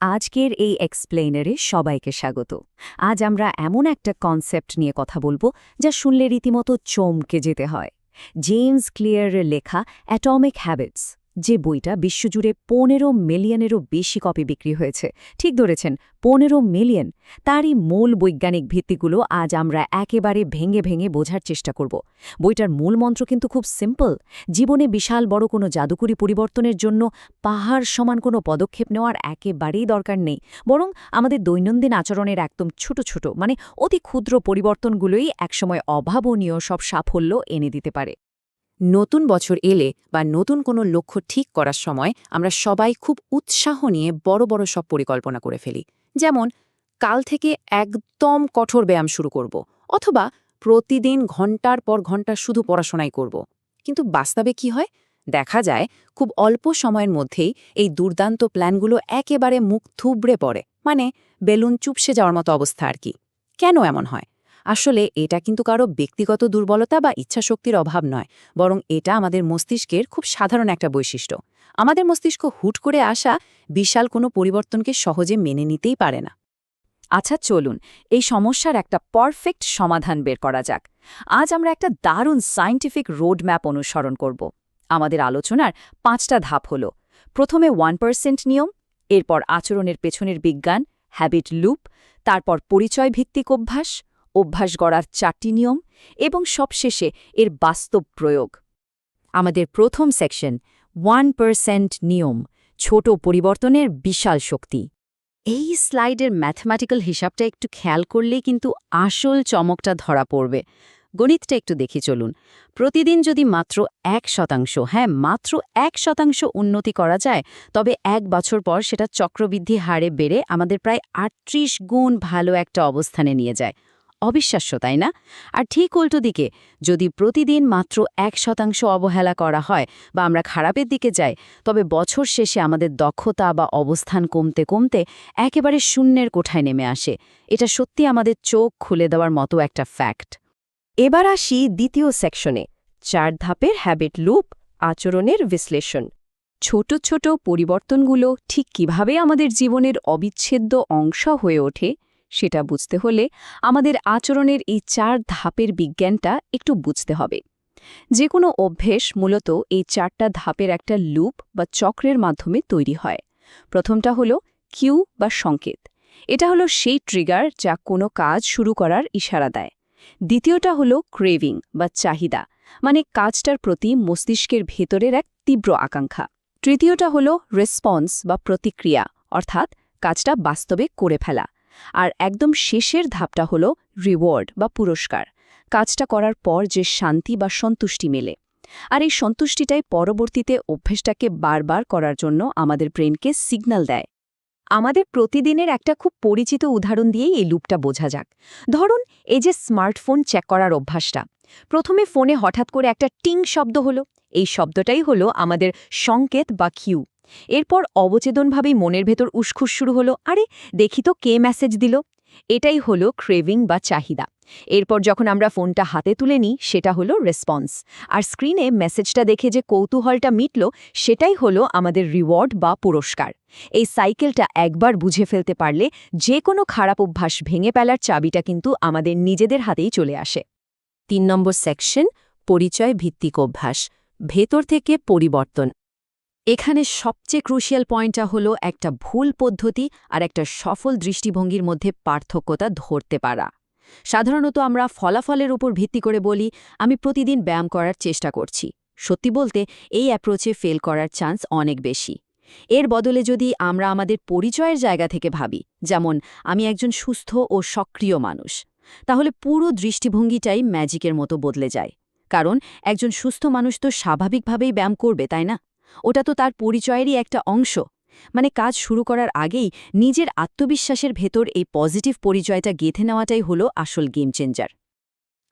আজকের এই এক্সপ্লেইনারে সবাইকে স্বাগত। আজ আমরা এমন একটা কনসেপ্ট নিয়ে কথা বলবো যা শুনলে রীতিমতো চমকে যেতে হয়। জেমস ক্লিয়ারের লেখা অ্যাটমিক হ্যাবিটস, যে বইটা বিশ্বজুড়ে 15 মিলিয়নেরও বেশি কপি বিক্রি হয়েছে। ঠিক ধরেছেন, 15 মিলিয়ন। তারই মূল বৈজ্ঞানিক ভিত্তিগুলো আজ আমরা একেবারে ভেঙে ভেঙে বোঝার চেষ্টা করব। বইটার মূল মন্ত্র কিন্তু খুব সিম্পল। জীবনে বিশাল বড় কোনো জাদুকরী পরিবর্তনের জন্য পাহাড় সমান কোনো পদক্ষেপ নেওয়ার একেবারেই দরকার নেই, বরং আমাদের দৈনন্দিন আচরণের একদম ছোট ছোট অতি ক্ষুদ্র পরিবর্তনগুলোই একসময় অভাবনীয় সব সাফল্য এনে দিতে পারে। নতুন বছর এলে বা নতুন কোনো লক্ষ্য ঠিক করার সময় আমরা সবাই খুব উৎসাহ নিয়ে বড় বড় সব পরিকল্পনা করে ফেলি। যেমন কাল থেকে একদম কঠোর ব্যায়াম শুরু করব, অথবা প্রতিদিন ঘন্টার পর ঘন্টা শুধু পড়াশোনাই করব। কিন্তু বাস্তবে কি হয়? দেখা যায় খুব অল্প সময়ের মধ্যেই এই দুর্দান্ত প্ল্যানগুলো একেবারে মুখ থুবড়ে পড়ে, মানে বেলুন চুপসে যাওয়ার মতো অবস্থা আর কি। কেন এমন হয়? আসলে এটা কিন্তু কারো ব্যক্তিগত দুর্বলতা বা ইচ্ছাশক্তির অভাব নয়, বরং এটা আমাদের মস্তিষ্কের খুব সাধারণ একটা বৈশিষ্ট্য। আমাদের মস্তিষ্ক হুট করে আসা বিশাল কোনো পরিবর্তনকে সহজে মেনে নিতেই পারে না। আচ্ছা, চলুন এই সমস্যার একটা পারফেক্ট সমাধান বের করা যাক। আজ আমরা একটা দারুণ সায়েন্টিফিক রোডম্যাপ অনুসরণ করব। আমাদের আলোচনার 5টা ধাপ হল: প্রথমে 1% নিয়ম, এরপর আচরণের পেছনের বিজ্ঞান, হ্যাবিট লুপ, তারপর পরিচয় ভিত্তিক অভ্যাস, অভ্যাস গড়ার 4টি নিয়ম, এবং সবশেষে এর বাস্তব প্রয়োগ। আমাদের প্রথম সেকশন, 1% নিয়ম, ছোট পরিবর্তনের বিশাল শক্তি। এই স্লাইডের ম্যাথমেটিক্যাল হিসাবটা একটু খেয়াল করলেই কিন্তু আসল চমকটা ধরা পড়বে। গণিতটা একটু দেখি চলুন। প্রতিদিন যদি মাত্র 1%, মাত্র 1% উন্নতি করা যায়, তবে 1 বছর পর সেটা চক্রবৃদ্ধি হারে বেড়ে আমাদের প্রায় 38 গুণ ভালো একটা অবস্থানে নিয়ে যায়। অবিশ্বাস্য, তাই না? আর ঠিক উল্টো দিকে, যদি প্রতিদিন মাত্র 1% অবহেলা করা হয় বা আমরা খারাপের দিকে যাই, তবে বছর শেষে আমাদের দক্ষতা বা অবস্থান কমতে কমতে একেবারে শূন্যের কোঠায় নেমে আসে। এটা সত্যি আমাদের চোখ খুলে দেওয়ার মতো একটা ফ্যাক্ট। এবার আসি দ্বিতীয় সেকশনে, 4 ধাপের হ্যাবিট লুপ, আচরণের বিশ্লেষণ। ছোট ছোট পরিবর্তনগুলো ঠিক কিভাবে আমাদের জীবনের অবিচ্ছেদ্য অংশ হয়ে ওঠে সেটা বুঝতে হলে আমাদের আচরণের এই 4 ধাপের বিজ্ঞানটা একটু বুঝতে হবে। যে কোনো অভ্যেস মূলত এই 4টা ধাপের একটা লুপ বা চক্রের মাধ্যমে তৈরি হয়। প্রথমটা হলো কিউ বা সংকেত। এটা হলো সেই ট্রিগার যা কোনো কাজ শুরু করার ইশারা দেয়। দ্বিতীয়টা হলো ক্রেভিং বা চাহিদা, মানে কাজটার প্রতি মস্তিষ্কের ভেতরের এক তীব্র আকাঙ্ক্ষা। তৃতীয়টা হলো রেসপন্স বা প্রতিক্রিয়া, অর্থাৎ কাজটা বাস্তবে করে ফেলা। আর একদম শেষের ধাপটা হলো রিওয়ার্ড বা পুরস্কার, কাজটা করার পর যে শান্তি বা সন্তুষ্টি মেলে। আর এই সন্তুষ্টিটাই পরবর্তীতে অভ্যেসটাকে বারবার করার জন্য আমাদের ব্রেনকে সিগন্যাল দেয়। আমাদের প্রতিদিনের একটা খুব পরিচিত উদাহরণ দিয়েই এই লুপটা বোঝা যাক। ধরুন, এই যে স্মার্টফোন চেক করার অভ্যাসটা, প্রথমে ফোনে হঠাৎ করে একটা টিং শব্দ হলো। এই শব্দটাই হলো আমাদের সংকেত বা কিউ। এরপর অবচেতনভাবেই মনের ভেতর উসখুস শুরু হলো, আরে দেখি তো কে মেসেজ দিল। এটাই হলো ক্রেভিং বা চাহিদা। এরপর যখন আমরা ফোনটা হাতে তুলে নিই, সেটা হলো রেসপন্স। আর স্ক্রিনে মেসেজটা দেখে যে কৌতূহলটা মিটল, সেটাই হলো আমাদের রিওয়ার্ড বা পুরস্কার। এই সাইকেলটা একবার বুঝে ফেলতে পারলে যে কোনো খারাপ অভ্যাস ভেঙে ফেলার চাবিটা কিন্তু আমাদের নিজেদের হাতেই চলে আসে। 3 নম্বর সেকশন, পরিচয় ভিত্তিক অভ্যাস, ভেতর থেকে পরিবর্তন। এখানে সবচেয়ে ক্রুশিয়াল পয়েন্টটা হলো একটা ভুল পদ্ধতি আর একটা সফল দৃষ্টিভঙ্গির মধ্যে পার্থক্যতা ধরতে পারা। সাধারণত আমরা ফলাফলের উপর ভিত্তি করে বলি, আমি প্রতিদিন ব্যায়াম করার চেষ্টা করছি। সত্যি বলতে এই অ্যাপ্রোচে ফেল করার চান্স অনেক বেশি। এর বদলে যদি আমরা আমাদের পরিচয়ের জায়গা থেকে ভাবি, যেমন আমি একজন সুস্থ ও সক্রিয় মানুষ, তাহলে পুরো দৃষ্টিভঙ্গিটাই ম্যাজিকের মতো বদলে যায়। কারণ একজন সুস্থ মানুষ তো স্বাভাবিকভাবেই ব্যায়াম করবে, তাই না? ওটা তো তার পরিচয়েরই একটা অংশ। মানে কাজ শুরু করার আগেই নিজের আত্মবিশ্বাসের ভেতর এই পজিটিভ পরিচয়টা গেঁথে নেওয়াটাই হলো আসল গেম চেঞ্জার।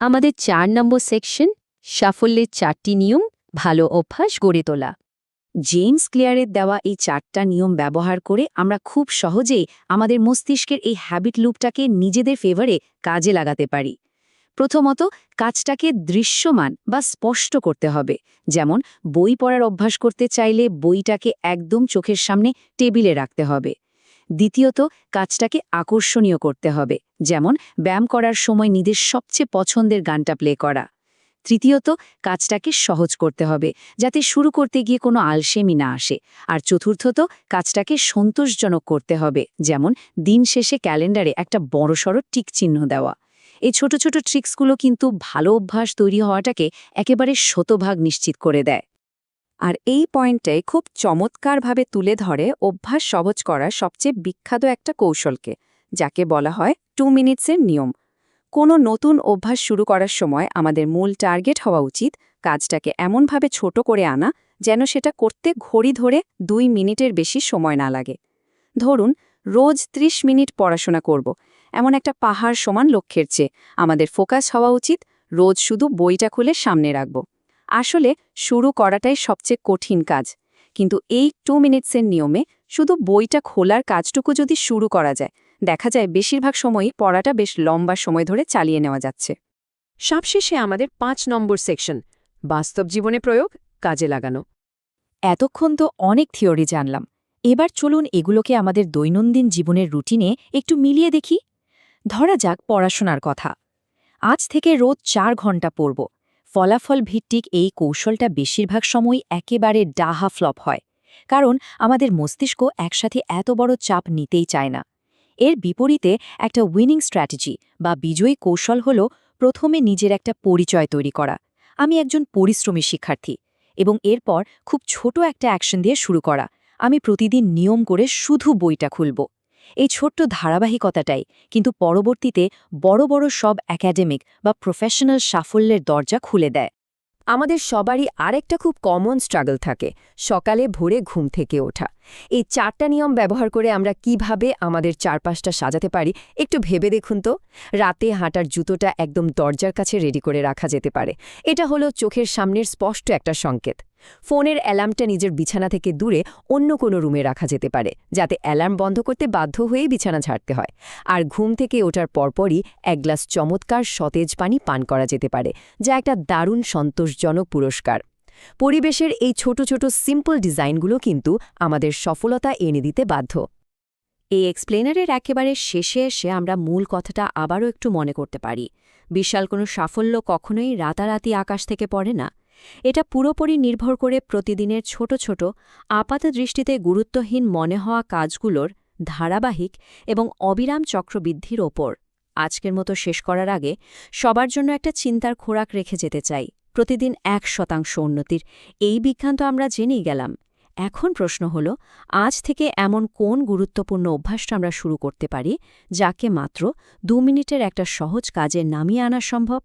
আমাদের 4 নম্বর সেকশন, সাফল্যের 4টি নিয়ম, ভালো অভ্যাস গড়ে তোলা। জেমস ক্লিয়ারের দেওয়া এই 4টা নিয়ম ব্যবহার করে আমরা খুব সহজেই আমাদের মস্তিষ্কের এই হ্যাবিট লুপটাকে নিজেদের ফেভারে কাজে লাগাতে পারি। প্রথমত, কাজটাকে দৃশ্যমান বা স্পষ্ট করতে হবে। যেমন বই পড়ার অভ্যাস করতে চাইলে বইটাকে একদম চোখের সামনে টেবিলে রাখতে হবে। দ্বিতীয়ত, কাজটাকে আকর্ষণীয় করতে হবে, যেমন ব্যায়াম করার সময় নিজের সবচেয়ে পছন্দের গানটা প্লে করা। তৃতীয়ত, কাজটাকে সহজ করতে হবে, যাতে শুরু করতে গিয়ে কোনো আলসেমি না আসে। আর চতুর্থত, কাজটাকে সন্তোষজনক করতে হবে, যেমন দিন শেষে ক্যালেন্ডারে একটা বড়সড় টিক চিহ্ন দেওয়া। এই ছোট ছোট ট্রিক্সগুলো কিন্তু ভালো অভ্যাস তৈরি হওয়াটাকে একেবারে শতভাগ নিশ্চিত করে দেয়। আর এই পয়েন্টটাই খুব চমৎকারভাবে তুলে ধরে অভ্যাস সহজ করার সবচেয়ে বিখ্যাত একটা কৌশলকে, যাকে বলা হয় 2 মিনিটসের নিয়ম। কোনো নতুন অভ্যাস শুরু করার সময় আমাদের মূল টার্গেট হওয়া উচিত কাজটাকে এমনভাবে ছোট করে আনা যেন সেটা করতে ঘড়ি ধরে 2 মিনিটের বেশি সময় না লাগে। ধরুন, রোজ 30 মিনিট পড়াশোনা করব, এমন একটা পাহাড় সমান লক্ষ্যের চেয়ে আমাদের ফোকাস হওয়া উচিত রোজ শুধু বইটা খুলে সামনে রাখব। আসলে শুরু করাটাই সবচেয়ে কঠিন কাজ, কিন্তু এই 2 মিনিটসের নিয়মে শুধু বইটা খোলার কাজটুকু যদি শুরু করা যায়, দেখা যায় বেশিরভাগ সময়ই পড়াটা বেশ লম্বা সময় ধরে চালিয়ে নেওয়া যাচ্ছে। সবশেষে আমাদের 5 নম্বর সেকশন, বাস্তব জীবনে প্রয়োগ, কাজে লাগানো। এতক্ষণ তো অনেক থিওরি জানলাম, এবার চলুন এগুলোকে আমাদের দৈনন্দিন জীবনের রুটিনে একটু মিলিয়ে দেখি। ধরা যাক পড়াশোনার কথা। আজ থেকে রোজ 4 ঘন্টা পড়ব। ফলাফল ভিত্তিক এই কৌশলটা বেশিরভাগ সময় একেবারে ডাহা ফ্লপ হয়, কারণ আমাদের মস্তিষ্ক একসাথে এত বড় চাপ নিতেই চায় না। এর বিপরীতে একটা উইনিং স্ট্র্যাটেজি বা বিজয়ী কৌশল হল প্রথমে নিজের একটা পরিচয় তৈরি করা। আমি একজন পরিশ্রমী শিক্ষার্থী, এবং এরপর খুব ছোট একটা অ্যাকশন দিয়ে শুরু করা। আমি প্রতিদিন নিয়ম করে শুধু বইটা খুলব। এই ছোট্ট ধারাবাহিকতাটাই কিন্তু পরবর্তীতে বড় বড় সব একাডেমিক বা প্রফেশনাল সাফল্যের দরজা খুলে দেয়। আমাদের সবারই আরেকটা খুব কমন স্ট্রাগল থাকে, সকালে ভোরে ঘুম থেকে ওঠা। এই 4টা নিয়ম ব্যবহার করে আমরা কিভাবে আমাদের চারপাশটা সাজাতে পারি একটু ভেবে দেখুন তো। রাতে হাঁটার জুতোটা একদম দরজার কাছে রেডি করে রাখা যেতে পারে। এটা হলো চোখের সামনের স্পষ্ট একটা সংকেত। ফোনের অ্যালার্মটা নিজের বিছানা থেকে দূরে অন্য কোনো রুমে রাখা যেতে পারে, যাতে অ্যালার্ম বন্ধ করতে বাধ্য হয়ে বিছানা ছাড়তে হয়। আর ঘুম থেকে ওঠার পরপরই 1 গ্লাস চমৎকার সতেজ পানি পান করা যেতে পারে, যা একটা দারুণ সন্তোষজনক পুরস্কার। পরিবেশের এই ছোট ছোট সিম্পল ডিজাইনগুলো কিন্তু আমাদের সফলতা এনে দিতে বাধ্য। এই এক্সপ্লেনারের একেবারে শেষে এসে আমরা মূল কথাটা আবারও একটু মনে করতে পারি। বিশাল কোনো সাফল্য কখনোই রাতারাতি আকাশ থেকে পড়ে না। এটা পুরোপুরি নির্ভর করে প্রতিদিনের ছোট ছোট, আপাতদৃষ্টিতে গুরুত্বহীন মনে হওয়া কাজগুলোর ধারাবাহিক এবং অবিরাম চক্রবৃদ্ধির ওপর। আজকের মতো শেষ করার আগে সবার জন্য একটা চিন্তার খোরাক রেখে যেতে চাই। প্রতিদিন 1% উন্নতির এই বিজ্ঞান তো আমরা জেনেই গেলাম। এখন প্রশ্ন হল, আজ থেকে এমন কোন গুরুত্বপূর্ণ অভ্যাসটা আমরা শুরু করতে পারি, যাকে মাত্র 2 মিনিটের একটা সহজ কাজে নামিয়ে আনা সম্ভব?